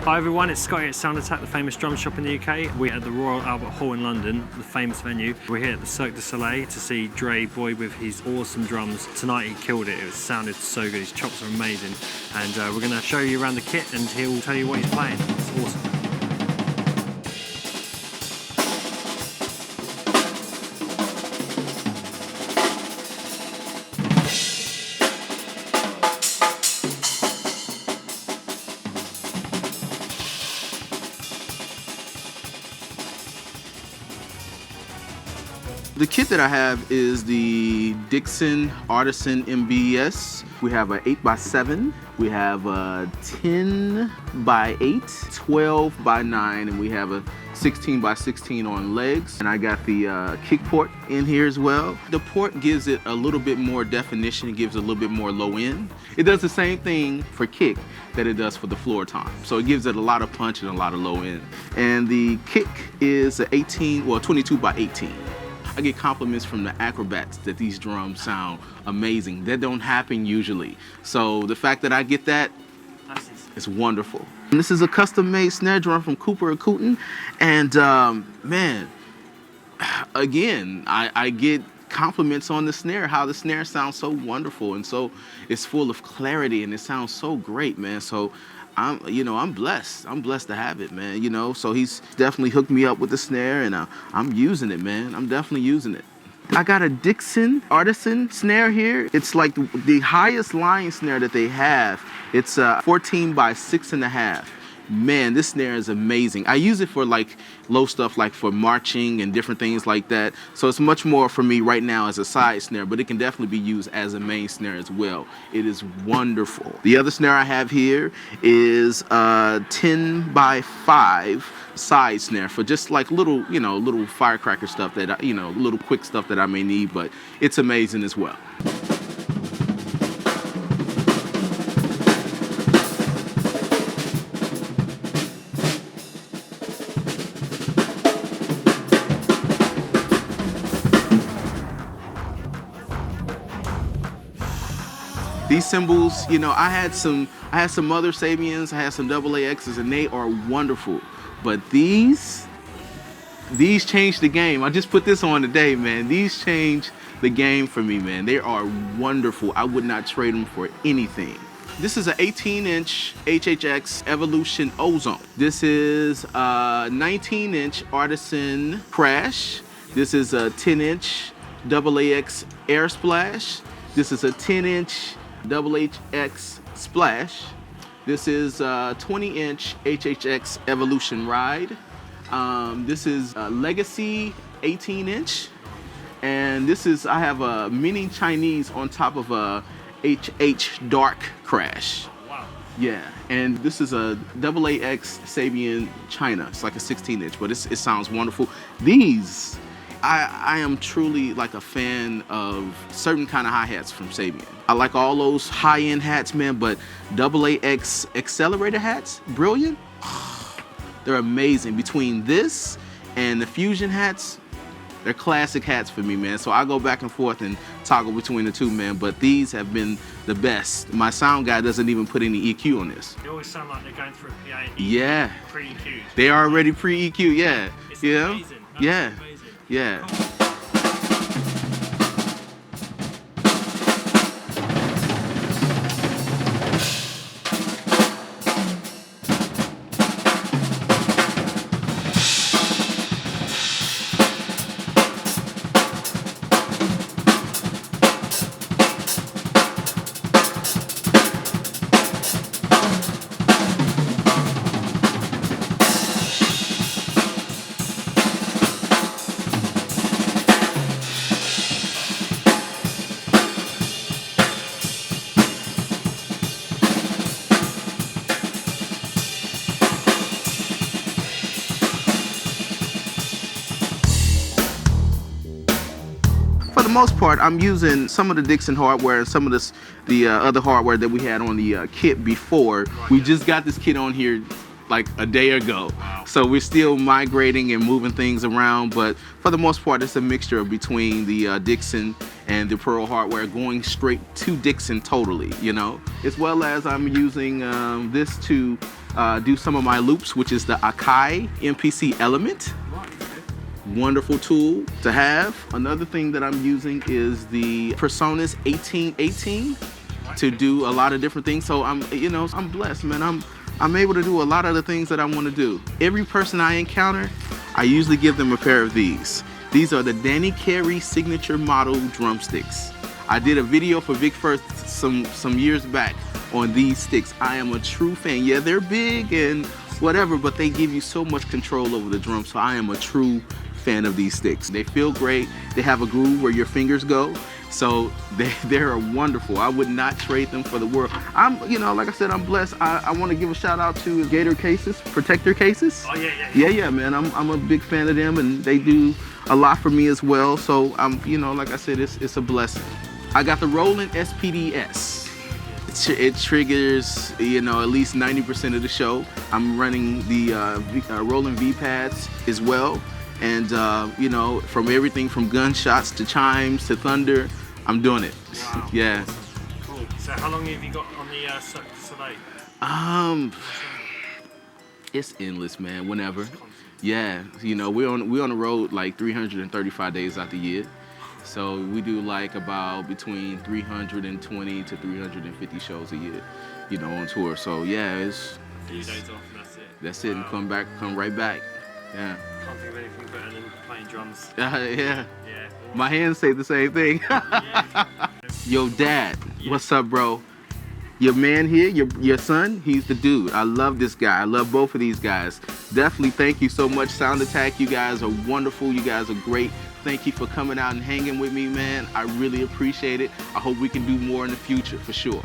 Hi everyone, it's Scott here at Sound Attack, the famous drum shop in the UK. We're at the Royal Albert Hall in London, the famous venue. We're here at the Cirque du Soleil to see Dre Boyd with his awesome drums. Tonight he killed it, it sounded so good, his chops are amazing. And we're going to show you around the kit and he'll tell you what he's playing. It's awesome. The kit that I have is the Dixon Artisan MBS. We have a 8x7, we have a 10x8, 12x9, and we have a 16x16 on legs. And I got the kick port in here as well. The port gives it a little bit more definition, it gives it a little bit more low end. It does the same thing for kick that it does for the floor tom. So it gives it a lot of punch and a lot of low end. And the kick is a 22x18. I get compliments from the acrobats that these drums sound amazing. That don't happen usually. So the fact that I get that, it's wonderful. And this is a custom-made snare drum from Cooper & Cooten. And man, again, I get compliments on the snare, how the snare sounds so wonderful and so it's full of clarity and it sounds so great, man. So I'm blessed. I'm blessed to have it, man. So he's definitely hooked me up with the snare, and I'm using it, man. I'm definitely using it. I got a Dixon Artisan snare here. It's like the highest line snare that they have. It's 14x6.5. Man, this snare is amazing. I use it for like low stuff, like for marching and different things like that. So it's much more for me right now as a side snare, but it can definitely be used as a main snare as well. It is wonderful. The other snare I have here is a 10x5 side snare for just like little, little firecracker stuff that, little quick stuff that I may need, but it's amazing as well. These cymbals, I had some other Sabians, I had some AAXs, and they are wonderful. But these changed the game. I just put this on today, man. These changed the game for me, man. They are wonderful. I would not trade them for anything. This is an 18-inch HHX Evolution Ozone. This is a 19-inch Artisan Crash. This is a 10-inch AAX Air Splash. This is a 10-inch HHX Splash. This is a 20-inch HHX Evolution Ride. This is a Legacy 18-inch. And this is, I have a mini Chinese on top of a HH Dark Crash. Wow. Yeah, and this is a AAX Sabian China. It's like a 16-inch, but it sounds wonderful. These, I am truly like a fan of certain kind of hi-hats from Sabian. I like all those high-end hats, man, but AAX accelerator hats, brilliant. They're amazing. Between this and the Fusion hats, they're classic hats for me, man. So I go back and forth and toggle between the two, man, but these have been the best. My sound guy doesn't even put any EQ on this. They always sound like they're going through a PA. Yeah. Pre-EQ'd. They are already pre-EQ, yeah. It's amazing. Yeah. Amazing. Yeah. For the most part, I'm using some of the Dixon hardware and some of the other hardware that we had on the kit before. We just got this kit on here like a day ago. Wow. So we're still migrating and moving things around, but for the most part, it's a mixture between the Dixon and the Pearl hardware, going straight to Dixon totally, you know, as well as I'm using this to do some of my loops, which is the Akai MPC Element. Wonderful tool to have. Another thing that I'm using is the Personas 1818 to do a lot of different things. So I'm blessed, man. I'm able to do a lot of the things that I want to do. Every person I encounter, I usually give them a pair of these. These are the Danny Carey signature model drumsticks. I did a video for Vic First some years back on these sticks. I am a true fan. Yeah, they're big and whatever, but they give you so much control over the drum. So I am a true fan of these sticks. They feel great. They have a groove where your fingers go. So they're wonderful. I would not trade them for the world. Like I said, I'm blessed. I want to give a shout out to Gator cases, protector cases. Oh yeah, man. I'm a big fan of them, and they do a lot for me as well. So like I said, it's a blessing. I got the Roland SPDS. It triggers, at least 90% of the show. I'm running the Roland V pads as well. And, from everything from gunshots to chimes to thunder, I'm doing it. Wow. Yeah. Cool. So how long have you got on the Cirque du Soleil? It's endless, man, whenever. Yeah, we're on the road like 335 days out the year. So we do like about between 320 to 350 shows a year, on tour. So yeah, it's 3 days off and that's it. That's it, and come right back. Yeah. Can't think of anything better than playing drums. Yeah. Yeah. My hands say the same thing. Yeah. Yo, Dad, Yeah. What's up, bro? Your man here, your son, he's the dude. I love this guy. I love both of these guys. Definitely thank you so much, Sound Attack. You guys are wonderful. You guys are great. Thank you for coming out and hanging with me, man. I really appreciate it. I hope we can do more in the future, for sure.